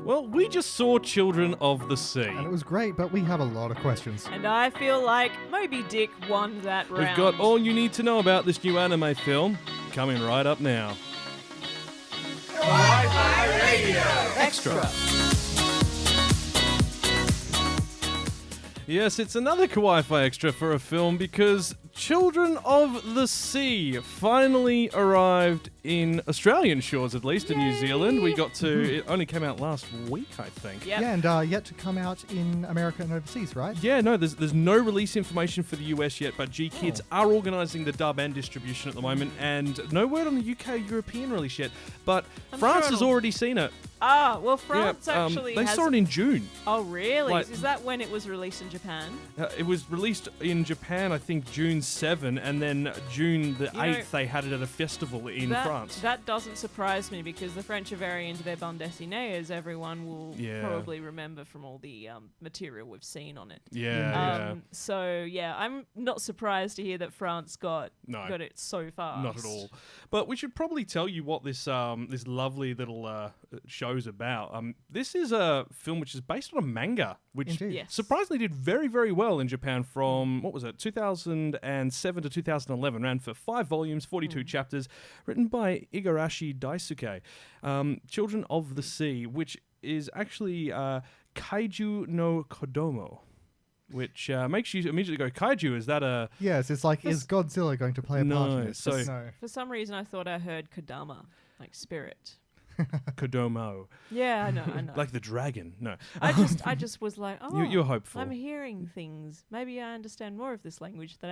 Well, we just saw Children of the Sea. And it was great, but we have a lot of questions. And I feel like Moby Dick won that round. We've got all you need to know about this new anime film coming right up now. Kawaii-Fi Radio Extra. Yes, it's another Kawaii-Fi Extra for a film because Children of the Sea finally arrived in Australian shores, at least, in New Zealand. We got to... It only came out last week, I think. Yep. Yeah, and yet to come out in America and overseas, right? Yeah, no, there's no release information for the US yet, but G-Kids are organising the dub and distribution at the moment, and no word on the UK European release yet, but France has already seen it. Ah, well, France actually They saw it in June. Oh, really? Like- Is that when it was released in Japan? It was released in Japan, I think, June 7, and then June the 8th, they had it at a festival in France. That doesn't surprise me because the French are very into their bande dessinée, as everyone will probably remember from all the material we've seen on it. So, yeah, I'm not surprised to hear that France got it so fast. Not at all. But we should probably tell you what this this lovely little show's about. This is a film which is based on a manga, which surprisingly did very, very well in Japan from, 2007 to 2011. Ran for 5 volumes, 42 chapters, written by Igarashi Daisuke. Children of the Sea, which is actually Kaijū no Kodomo. Which makes you immediately go, Kaiju, is that a... Yes, it's like, is Godzilla going to play a part in this? No. For some reason, I thought I heard Kodama, like spirit. Kodomo. Yeah, I know. Like the dragon. No. I just was like, you're hopeful. I'm hearing things. Maybe I understand more of this language than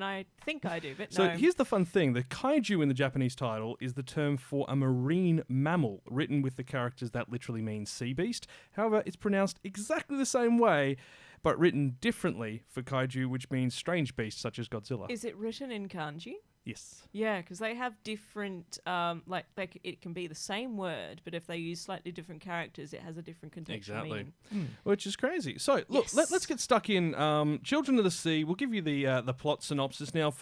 I think I do, but so no. here's the fun thing. The kaiju in the Japanese title is the term for a marine mammal, written with the characters that literally mean sea beast. However, it's pronounced exactly the same way, but written differently for kaiju, which means strange beast, such as Godzilla. Is it written in kanji? Yes. Yeah, because they have different, it can be the same word, but if they use slightly different characters, it has a different contextual meaning. Which is crazy. So, look, let's get stuck in. Children of the Sea, we'll give you the plot synopsis. Now,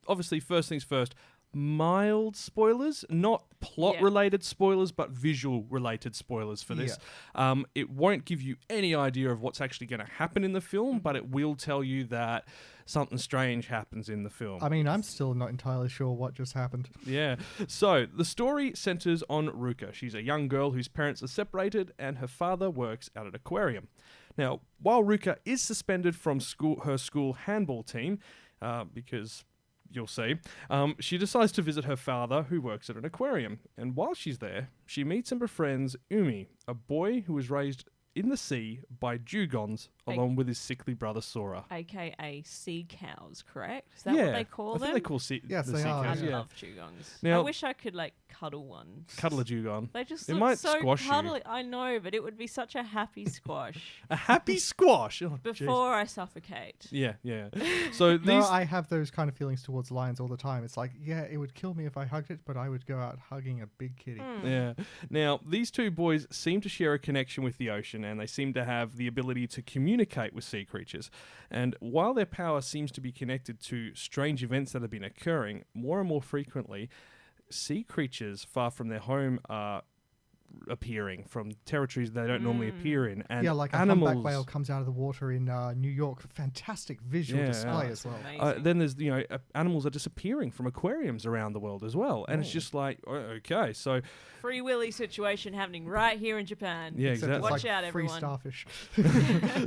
obviously, first things first, mild spoilers, not plot-related spoilers, but visual-related spoilers for this. It won't give you any idea of what's actually going to happen in the film, but it will tell you that something strange happens in the film. I mean, I'm still not entirely sure what just happened. Yeah. So, the story centers on Ruka. She's a young girl whose parents are separated and her father works at an aquarium. Now, while Ruka is suspended from her school handball team, because... you'll see, she decides to visit her father, who works at an aquarium. And while she's there, she meets and befriends Umi, a boy who was raised in the sea by dugongs, along with his sickly brother Sora. AKA sea cows, correct? Is that what they call them? I think they call sea Yes, the they sea are. cows. I love dugongs. Now, I wish I could, cuddle one. Cuddle a dugong. They just It look might so squash you. cuddly. I know, but it would be such a happy squash. A happy squash! Oh, Before I suffocate. Yeah. So these... I have those kind of feelings towards lions all the time. It's like, yeah, it would kill me if I hugged it, but I would go out hugging a big kitty. Yeah. Now, these two boys seem to share a connection with the ocean, and they seem to have the ability to communicate with sea creatures. And while their power seems to be connected to strange events that have been occurring, more and more frequently, sea creatures far from their home are appearing from territories they don't normally appear in. And like a humpback whale comes out of the water in New York. Fantastic visual display as well. Then there's animals are disappearing from aquariums around the world as well, and it's just like, okay, so Free Willy situation happening right here in Japan. Yeah, Except exactly. Watch out, free everyone. starfish.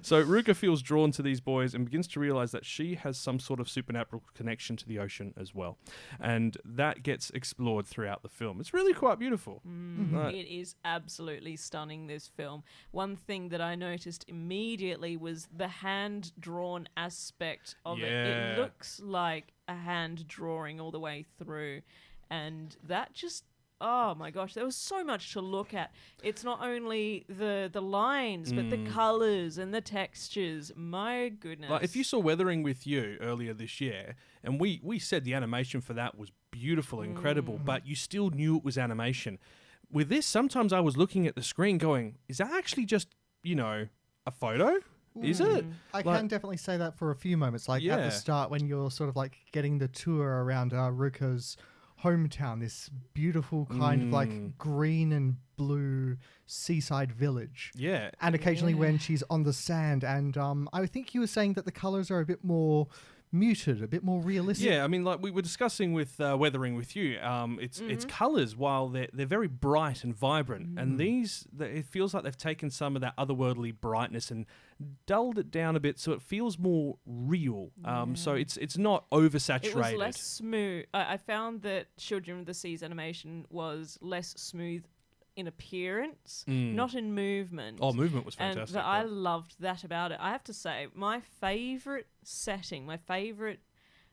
So Ruka feels drawn to these boys and begins to realize that she has some sort of supernatural connection to the ocean as well, and that gets explored throughout the film. It's really quite beautiful. It is absolutely stunning, this film. One thing that I noticed immediately was the hand-drawn aspect of it. It looks like a hand drawing all the way through, and that just... oh my gosh, there was so much to look at. It's not only the lines, but the colours and the textures. My goodness. Like if you saw Weathering with You earlier this year, and we said the animation for that was beautiful, incredible, but you still knew it was animation. With this, sometimes I was looking at the screen going, is that actually just, a photo? Is it? I can definitely say that for a few moments. At the start when you're sort of getting the tour around Ruka's hometown, this beautiful kind of green and blue seaside village. Yeah. And occasionally when she's on the sand. And I think you were saying that the colours are a bit more muted, a bit more realistic. Yeah, I mean, like we were discussing with Weathering with you, it's colours, while they're very bright and vibrant, and it feels like they've taken some of that otherworldly brightness and dulled it down a bit, so it feels more real. So it's not oversaturated. It was less smooth. I found that Children of the Sea's animation was less smooth in appearance, not in movement. Oh, movement was fantastic. And I loved that about it. I have to say, my favourite setting, my favourite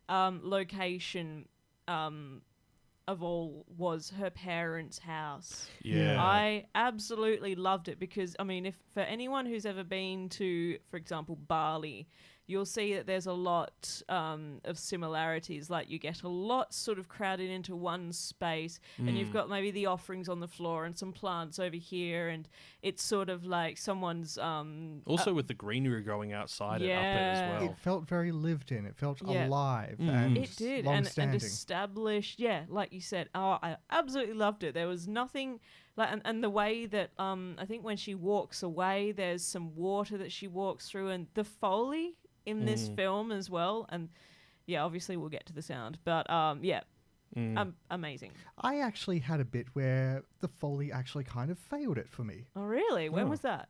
location of all was her parents' house. Yeah. I absolutely loved it because, I mean, if for anyone who's ever been to, for example, Bali, you'll see that there's a lot of similarities. Like you get a lot sort of crowded into one space, and you've got maybe the offerings on the floor and some plants over here, and it's sort of like someone's also with the greenery growing outside it up it as well. It felt very lived in. It felt alive and it did, long-standing. and established. Yeah, like you said. Oh, I absolutely loved it. There was nothing. Like, and the way that I think when she walks away, there's some water that she walks through, and the Foley in this film as well. And yeah, obviously we'll get to the sound, but amazing. I actually had a bit where the Foley actually kind of failed it for me. Oh, really? When was that?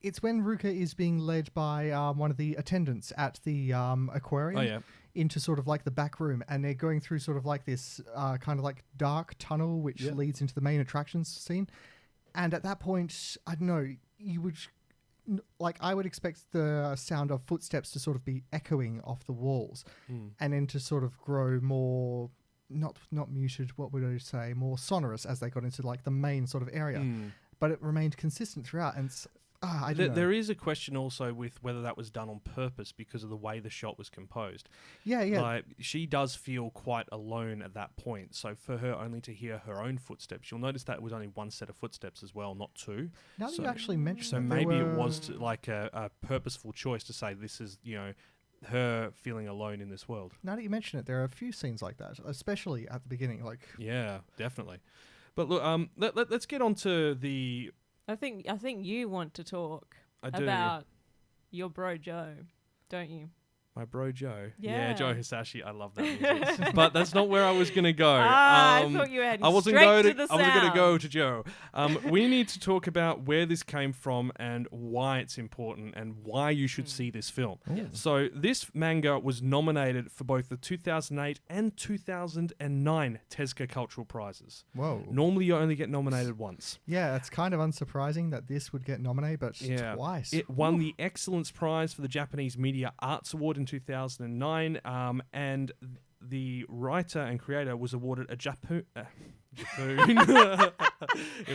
It's when Ruka is being led by one of the attendants at the aquarium into sort of like the back room, and they're going through sort of like this kind of like dark tunnel which leads into the main attractions scene. And at that point, I don't know, you would... Like, I would expect the sound of footsteps to sort of be echoing off the walls and then to sort of grow more, not muted, what would I say, more sonorous as they got into like the main sort of area. But it remained consistent throughout. And I don't know. There is a question also with whether that was done on purpose because of the way the shot was composed. Yeah. Like, she does feel quite alone at that point. So for her only to hear her own footsteps, you'll notice that it was only one set of footsteps as well, not two. Now that you actually mentioned so maybe it was like a purposeful choice to say this is, her feeling alone in this world. Now that you mention it, there are a few scenes like that, especially at the beginning. Like, yeah, definitely. But look, let's get on to the... I think you want to talk about your bro Joe, don't you? My bro Joe. Yeah, Joe Hisashi. I love that music. But that's not where I was going to go. I thought you had straight to the sound. I was going to go to Joe. We need to talk about where this came from and why it's important and why you should see this film. Yes. So this manga was nominated for both the 2008 and 2009 Tezuka Cultural Prizes. Whoa. Normally you only get nominated once. Yeah, it's kind of unsurprising that this would get nominated, but twice. It won the Excellence Prize for the Japanese Media Arts Award in 2009, and the writer and creator was awarded a Japoon. Here we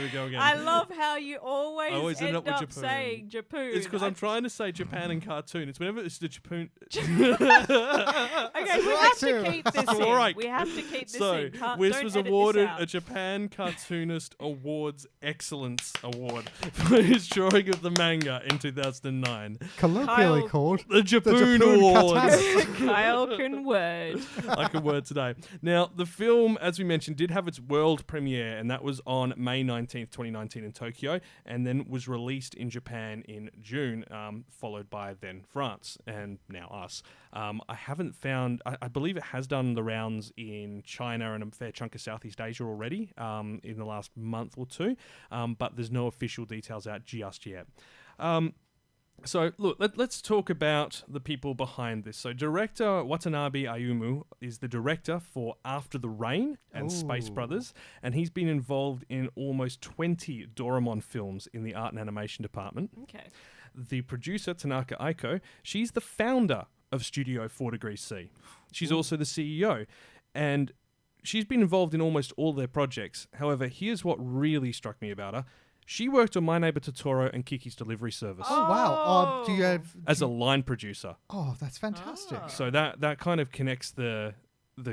go again. I love how you always end up with saying Japoon. It's because I'm trying to say Japan and cartoon. It's whenever it's the Japoon. Okay, we have to keep this in. All right. We have to keep this in. So, Wiz was awarded a Japan Cartoonist Awards Excellence Award for his drawing of the manga in 2009. Colloquially called the Japoon Awards. Kyle can word. I can word today. Now, the film, as we mentioned, did have its world premiere, and that was on May 19th, 2019 in Tokyo, and then was released in Japan in June, followed by then France, and now us. I haven't found... I believe it has done the rounds in China and a fair chunk of Southeast Asia already in the last month or two, but there's no official details out just yet. So, look, let's talk about the people behind this. So, director Watanabe Ayumu is the director for After the Rain and Space Brothers, and he's been involved in almost 20 Doraemon films in the art and animation department. Okay. The producer, Tanaka Aiko, she's the founder of Studio 4 Degrees C. She's also the CEO, and she's been involved in almost all their projects. However, here's what really struck me about her. She worked on My Neighbor Totoro and Kiki's Delivery Service. Oh, wow. Do you have... As a line producer. Oh, that's fantastic. So that kind of connects the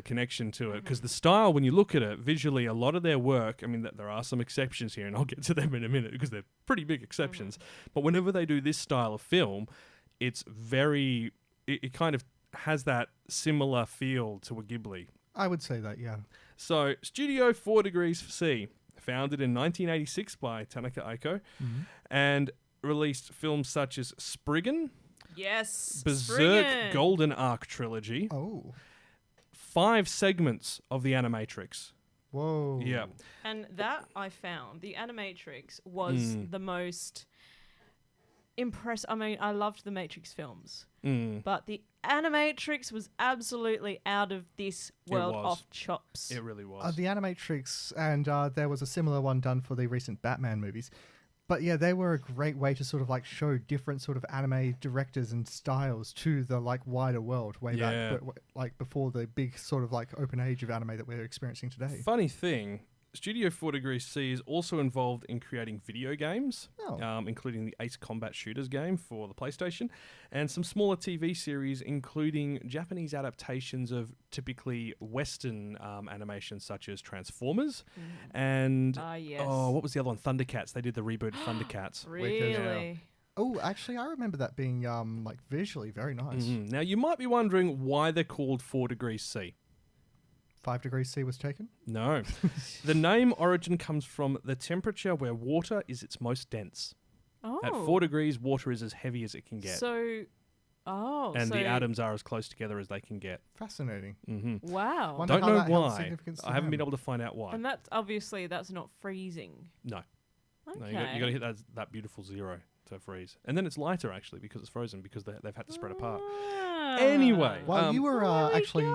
connection to it. Because the style, when you look at it, visually, a lot of their work, I mean, there are some exceptions here, and I'll get to them in a minute because they're pretty big exceptions. But whenever they do this style of film, it's very... It kind of has that similar feel to a Ghibli. I would say that, yeah. So, Studio 4 Degrees C. founded in 1986 by Tanaka Aiko, and released films such as Spriggan, yes, Berserk Spriggan. Golden Arc Trilogy, 5 segments of The Animatrix. Whoa. Yeah. And that I found, The Animatrix was the most impressive. I mean, I loved the Matrix films, but The Animatrix was absolutely out of this world off chops. It really was. The Animatrix, and there was a similar one done for the recent Batman movies. But yeah, they were a great way to sort of like show different sort of anime directors and styles to the like wider world way back, like before the big sort of like open age of anime that we're experiencing today. Funny thing, Studio 4 Degrees C is also involved in creating video games, including the Ace Combat Shooters game for the PlayStation, and some smaller TV series, including Japanese adaptations of typically Western animations such as Transformers and what was the other one? Thundercats. They did the reboot of Thundercats. Really? Oh, actually, I remember that being like visually very nice. Now, you might be wondering why they're called 4 Degrees C. 5 degrees C was taken? No. The name origin comes from the temperature where water is its most dense. Oh. At 4 degrees, water is as heavy as it can get. And the atoms are as close together as they can get. Fascinating. Wow. Don't know why. I haven't been able to find out why. And that's obviously that's not freezing. No. Okay. No, you got to hit that beautiful 0 to freeze. And then it's lighter, actually, because it's frozen, because they've had to spread apart. Anyway. While you were actually...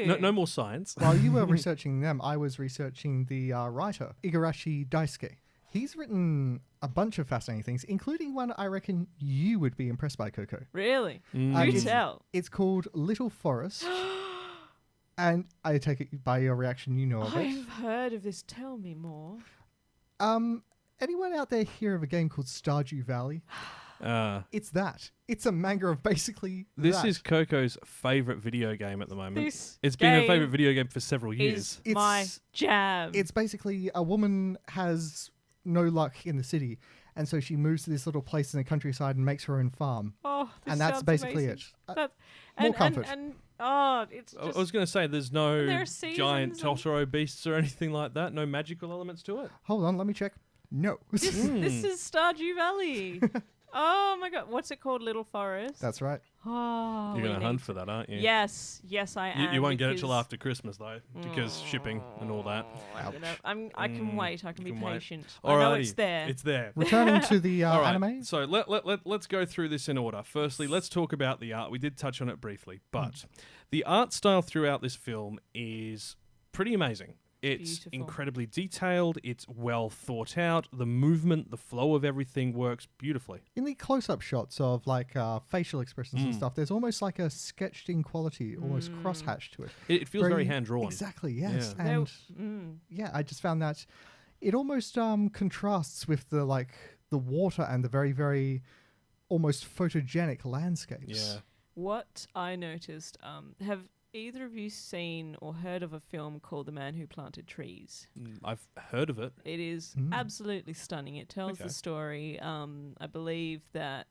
No more science. While you were researching them, I was researching the writer, Igarashi Daisuke. He's written a bunch of fascinating things, including one I reckon you would be impressed by, Coco. Really? You tell. It's called Little Forest. And I take it by your reaction, you know of it. I've heard of this. Tell me more. Anyone out there hear of a game called Stardew Valley? It's that. It's a manga of basically This that. is Coco's favourite video game at the moment. It's been her favourite video game for several years. It's my jam. It's basically a woman has no luck in the city, and so she moves to this little place in the countryside and makes her own farm. And that's basically amazing. it. More comfort. It's just, I was going to say, there's no giant Totoro beasts or anything like that. No magical elements to it. Hold on, let me check. No. This is Stardew Valley. Oh my god, what's it called? Little Forest? That's right. Oh, you're going to hunt for that, aren't you? Yes, I am. You won't get it till after Christmas, though, because shipping and all that. I can wait. I can be patient. I know it's there. It's there. Returning to the anime. So let's go through this in order. Firstly, let's talk about the art. We did touch on it briefly, but the art style throughout this film is pretty amazing. It's beautiful. Incredibly detailed. It's well thought out. The movement, the flow of everything works beautifully. In the close-up shots of like facial expressions and stuff, there's almost like a sketched-in quality, almost crosshatched to it. It feels very hand-drawn. Exactly, yes. Yeah. And I just found that it almost contrasts with the water and the very, very almost photogenic landscapes. Yeah. What I noticed, have either of you seen or heard of a film called The Man Who Planted Trees? I've heard of it. It is absolutely stunning. It tells the story. I believe that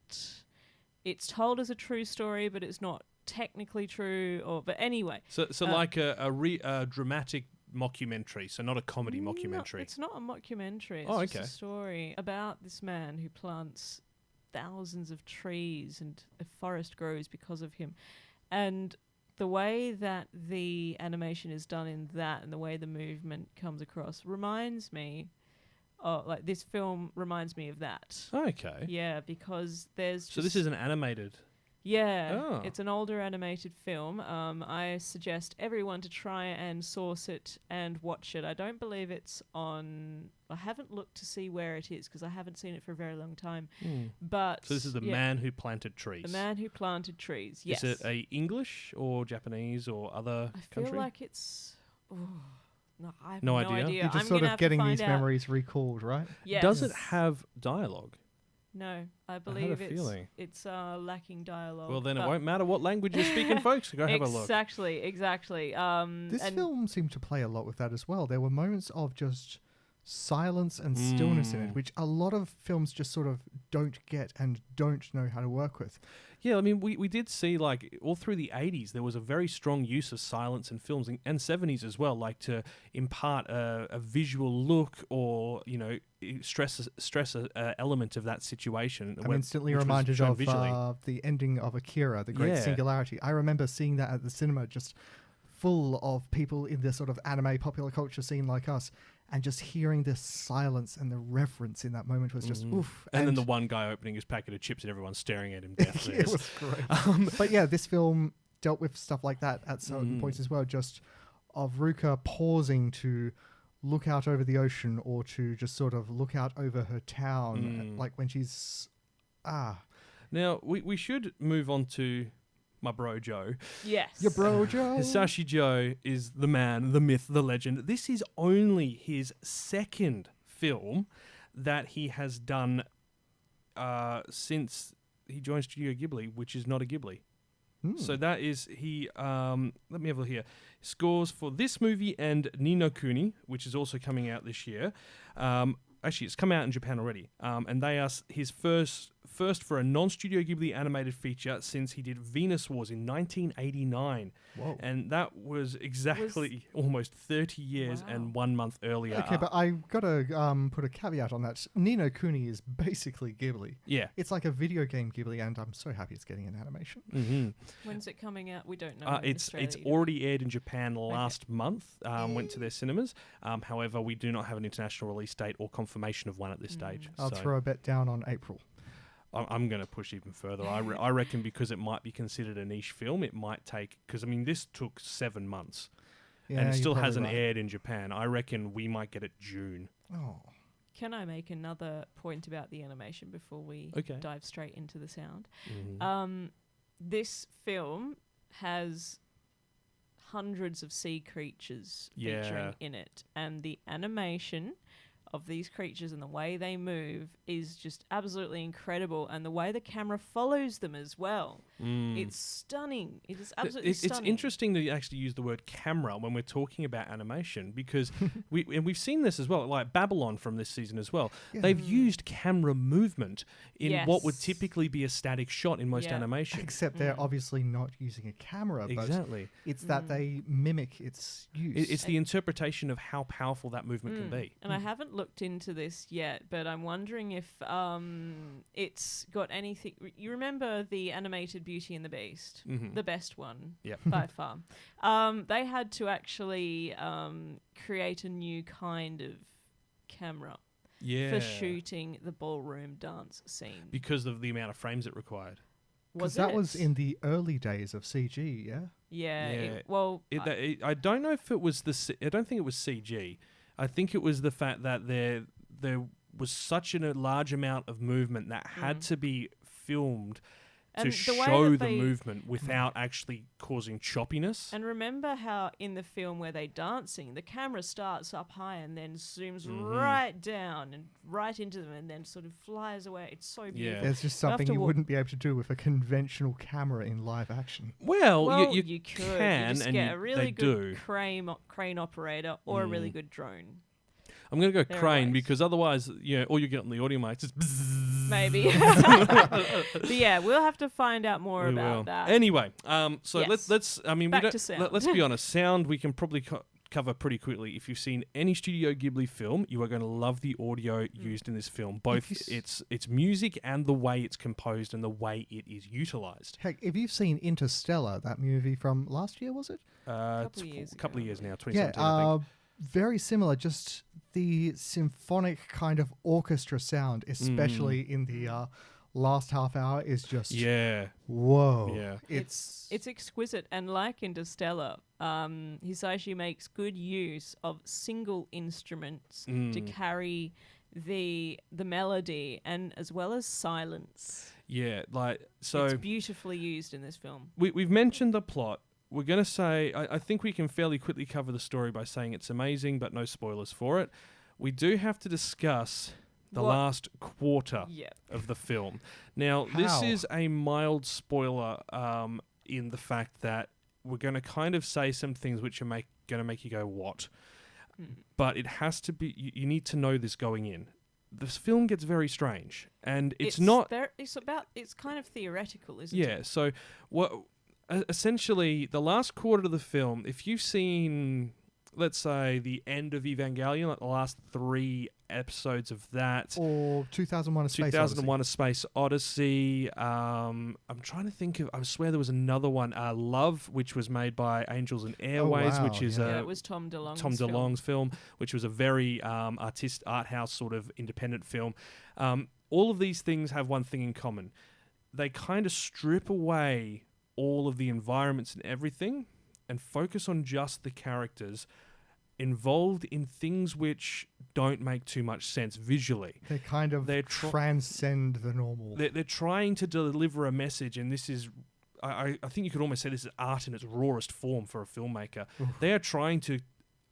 it's told as a true story, but it's not technically true. But anyway. So like a dramatic mockumentary, so not a comedy mockumentary. It's not a mockumentary. It's just a story about this man who plants thousands of trees and a forest grows because of him. And the way that the animation is done in that and the way the movement comes across reminds me this film reminds me of that. Okay. Yeah, because there's So this is an animated. Yeah, it's an older animated film. I suggest everyone to try and source it and watch it. I don't believe it's on... I haven't looked to see where it is because I haven't seen it for a very long time. But so this is The Man Who Planted Trees. The Man Who Planted Trees, yes. Is it a English or Japanese or other country? I feel like it's... no, I have no idea. You're just sort of getting these memories recalled, right? Yes. Does it have dialogue? No, I believe it's lacking dialogue. Well, then it won't matter what language you're speaking, folks. Go have a look. Exactly. This film seemed to play a lot with that as well. There were moments of just silence and stillness in it, which a lot of films just sort of don't get and don't know how to work with. Yeah, I mean, we did see, like, all through the 80s, there was a very strong use of silence in films, and 70s as well, like to impart a visual look or, stress a element of that situation. I'm instantly reminded of the ending of Akira, The Great Singularity. I remember seeing that at the cinema, just full of people in the sort of anime popular culture scene like us, and just hearing the silence and the reverence in that moment was just oof. And then the one guy opening his packet of chips and everyone staring at him deathly. It was great. But yeah, this film dealt with stuff like that at certain points as well, just of Ruka pausing to look out over the ocean or to just sort of look out over her town, like when she's... Now, we should move on to my bro Joe. Yes. Your bro Joe. Hisashi Joe is the man, the myth, the legend. This is only his second film that he has done since he joined Studio Ghibli, which is not a Ghibli. So that is let me have a look here. Scores for this movie and Ni no Kuni, which is also coming out this year. Actually, it's come out in Japan already. And they are his first for a non-Studio Ghibli animated feature since he did Venus Wars in 1989. Whoa. And that was exactly almost 30 years and 1 month earlier. Okay, but I got to put a caveat on that. Ni no Kuni is basically Ghibli. Yeah. It's like a video game Ghibli, and I'm so happy it's getting an animation. Mm-hmm. When's it coming out? We don't know. It's already aired in Japan last month, went to their cinemas. However, we do not have an international release date or confirmation of one at this stage. I'll throw a bet down on April. I'm going to push even further. I reckon because it might be considered a niche film, it might take... Because, I mean, this took 7 months. Yeah, and it still hasn't aired in Japan. I reckon we might get it June. Oh. Can I make another point about the animation before we dive straight into the sound? This film has hundreds of sea creatures featuring in it. And the animation of these creatures and the way they move is just absolutely incredible, and the way the camera follows them as well. It's stunning. It is absolutely stunning. It's interesting that you actually use the word camera when we're talking about animation, because we've seen this as well, like Babylon from this season as well. Yeah. They've used camera movement in what would typically be a static shot in most animation. Except they're obviously not using a camera. Exactly. But it's that they mimic its use. It's the interpretation of how powerful that movement can be. And I haven't looked into this yet, but I'm wondering if it's got anything... You remember the animated Beauty and the Beast? The best one, by far. They had to actually create a new kind of camera for shooting the ballroom dance scene. Because of the amount of frames it required. Because that was in the early days of CG, Yeah. I don't know if it was I don't think it was CG. I think it was the fact that there was such a large amount of movement that had to be filmed to show the movement without actually causing choppiness. And remember how in the film where they're dancing, the camera starts up high and then zooms right down and right into them and then sort of flies away. It's so beautiful. Yeah. There's just something you wouldn't be able to do with a conventional camera in live action. Well, you could. Can, you just and get a really good crane operator or a really good drone. I'm going to go crane because otherwise, all you get on the audio mic is bzzz. Maybe. But yeah, we'll have to find out more about that. Anyway, so let's Back to sound. Let's be honest. Sound we can probably cover pretty quickly. If you've seen any Studio Ghibli film, you are going to love the audio used in this film, both its music and the way it's composed and the way it is utilized. Heck, if you've seen Interstellar, that movie from last year, was it? A couple of years now, 2017, I think. Very similar, just the symphonic kind of orchestra sound, especially in the last half hour, is just whoa. Yeah. It's exquisite, and like Interstellar, Hisashi makes good use of single instruments to carry the melody and as well as silence. Yeah, it's beautifully used in this film. We've mentioned the plot. We're going to say, I think we can fairly quickly cover the story by saying it's amazing, but no spoilers for it. We do have to discuss the last quarter of the film. Now, this is a mild spoiler in the fact that we're going to kind of say some things which are going to make you go, what? but it has to be. You need to know this going in. This film gets very strange, and it's not. It's kind of theoretical, isn't it? Yeah. So what? Essentially, the last quarter of the film, if you've seen, let's say, the end of Evangelion, like the last 3 episodes of that, or 2001: A Space Odyssey. I'm trying to think of. I swear there was another one, Love, which was made by Angels and Airways, which is it was Tom DeLonge's film, which was a very art house sort of independent film. All of these things have one thing in common: they kind of strip away all of the environments and everything, and focus on just the characters involved in things which don't make too much sense visually. They transcend the normal. They're trying to deliver a message, and this is, I think you could almost say this is art in its rawest form for a filmmaker. Oof. They are trying to,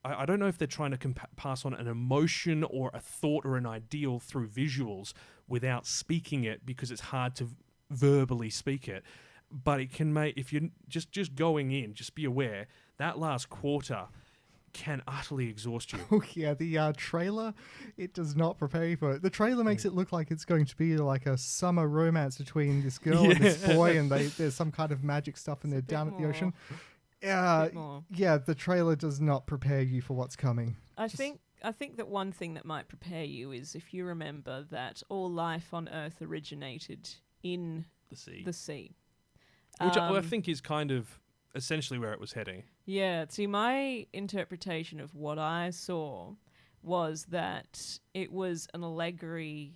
I don't know if they're trying to pass on an emotion or a thought or an ideal through visuals without speaking it, because it's hard to verbally speak it. But it can make, if you're just going in, just be aware, that last quarter can utterly exhaust you. Oh yeah, the trailer, it does not prepare you for it. The trailer makes it look like it's going to be like a summer romance between this girl and this boy, and there's some kind of magic stuff, and they're down at the ocean. Yeah, the trailer does not prepare you for what's coming. I think that one thing that might prepare you is if you remember that all life on Earth originated in the sea. Which I think is kind of essentially where it was heading. Yeah, see, my interpretation of what I saw was that it was an allegory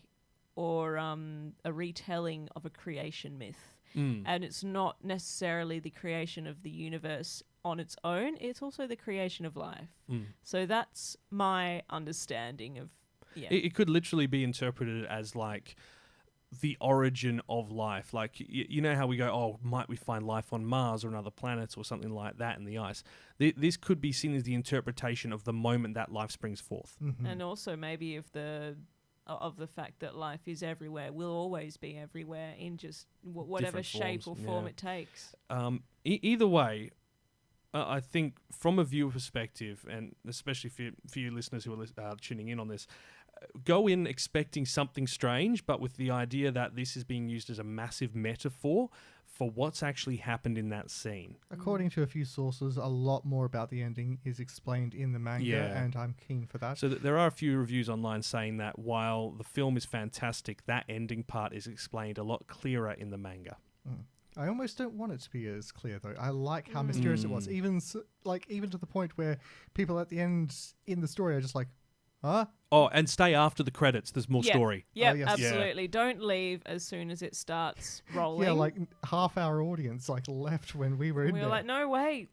or a retelling of a creation myth. And it's not necessarily the creation of the universe on its own, it's also the creation of life. So that's my understanding of... Yeah. It could literally be interpreted as like the origin of life. Like, you know how we go, oh, might we find life on Mars or another planet or something like that in the ice? This could be seen as the interpretation of the moment that life springs forth. And also maybe of the fact that life is everywhere, will always be everywhere in just whatever shape or form it takes. Either way, I think from a viewer perspective, and especially for you listeners who are tuning in on this, go in expecting something strange, but with the idea that this is being used as a massive metaphor for what's actually happened in that scene. According to a few sources, a lot more about the ending is explained in the manga, and I'm keen for that. So there are a few reviews online saying that while the film is fantastic, that ending part is explained a lot clearer in the manga. I almost don't want it to be as clear, though. I like how mysterious it was, even to the point where people at the end in the story are just like, huh? Oh, and stay after the credits. There's more story. Yeah, absolutely. Yeah. Don't leave as soon as it starts rolling. Yeah, like half our audience left when we were in there. We were like, no, wait.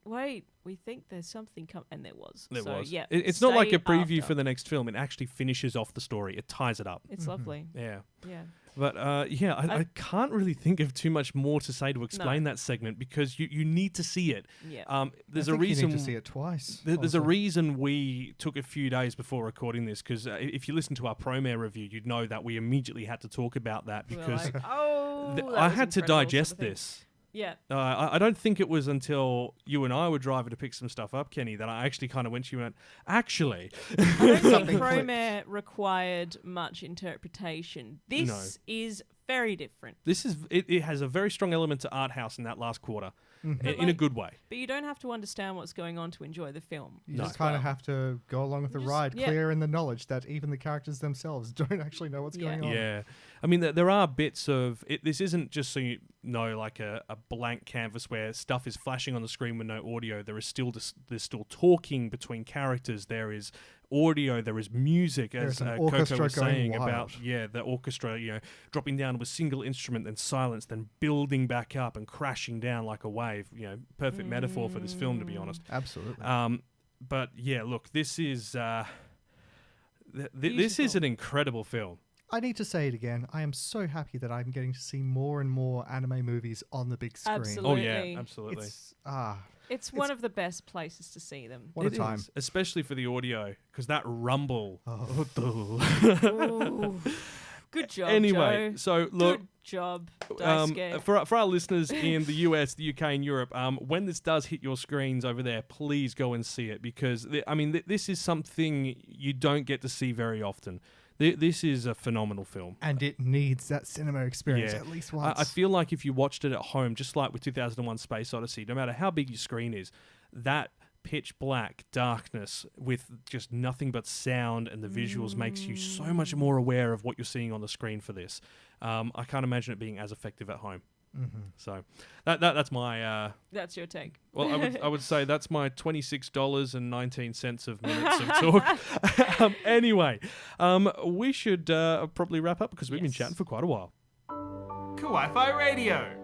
We think there's something coming. And there was. There was. Yeah, it's not like a preview for the next film. It actually finishes off the story. It ties it up. It's lovely. Yeah. Yeah. But I can't really think of too much more to say to explain that segment, because you need to see it. Yeah. There's a reason you need to see it twice. There's a reason we took a few days before recording this, because if you listen to our Promare review, you'd know that we immediately had to talk about that, because I had to digest this. Yeah. I don't think it was until you and I were driving to pick some stuff up, Kenny, that I actually kind of went to you and went, actually. I don't think Promare required much interpretation. This is very different. It has a very strong element to art house in that last quarter, in a good way. But you don't have to understand what's going on to enjoy the film. You just kind of have to go along with the ride, clear in the knowledge that even the characters themselves don't actually know what's going on. Yeah. I mean, there are bits of it. This isn't just so you know, like a blank canvas where stuff is flashing on the screen with no audio. There's still talking between characters. There is audio, there is music, as Coco was saying about the orchestra, dropping down to a single instrument, then silence, then building back up and crashing down like a wave. Perfect metaphor for this film, to be honest. Absolutely. But yeah, look, this is this is an incredible film. I need to say it again. I am so happy that I'm getting to see more and more anime movies on the big screen. Absolutely. Oh yeah, absolutely. It's one of the best places to see them. What a time. Is, especially for the audio, because that rumble. Good job, Anyway, Joe. so look, job, Daisuke. For our listeners in the US, the UK, and Europe, when this does hit your screens over there, please go and see it because, this is something you don't get to see very often. This is a phenomenal film. And it needs that cinema experience at least once. I feel like if you watched it at home, just like with 2001 Space Odyssey, no matter how big your screen is, that pitch black darkness with just nothing but sound and the visuals makes you so much more aware of what you're seeing on the screen for this. I can't imagine it being as effective at home. Mm-hmm. So that's my... that's your take. Well, I would say that's my $26.19 of minutes of talk. Anyway, we should probably wrap up because we've been chatting for quite a while. Kawaii-Fi Radio.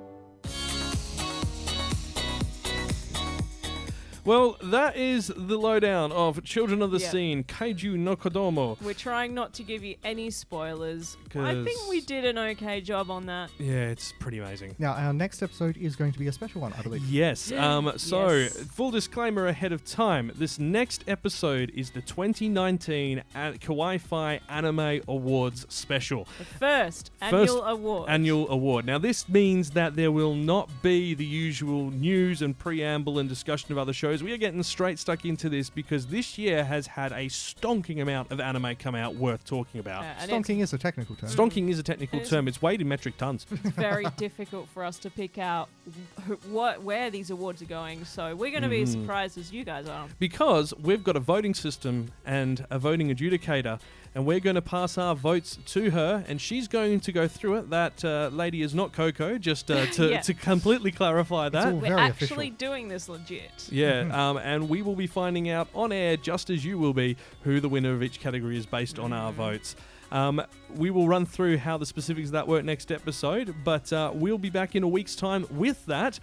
Well, that is the lowdown of Children of the Scene, Kaijū no Kodomo. We're trying not to give you any spoilers. I think we did an okay job on that. Yeah, it's pretty amazing. Now, our next episode is going to be a special one, I believe. Yes. Full disclaimer ahead of time. This next episode is the 2019 Kawaii-Fi Anime Awards special. The first annual award. Annual award. Now, this means that there will not be the usual news and preamble and discussion of other shows. We are getting straight stuck into this because this year has had a stonking amount of anime come out worth talking about. Stonking is a technical term. Stonking is a technical term. It's weighed in metric tons. It's very difficult for us to pick out where these awards are going, so we're going to be as surprised as you guys are. Because we've got a voting system and a voting adjudicator, and we're going to pass our votes to her, and she's going to go through it. That lady is not Coco, just to completely clarify that. We're actually doing this legit. Yeah, and we will be finding out on air, just as you will be, who the winner of each category is based on our votes. We will run through how the specifics of that work next episode, but we'll be back in a week's time with that.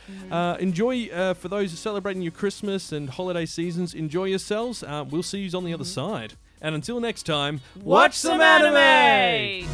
Enjoy, for those celebrating your Christmas and holiday seasons, enjoy yourselves. We'll see you on the other side. And until next time, watch some anime!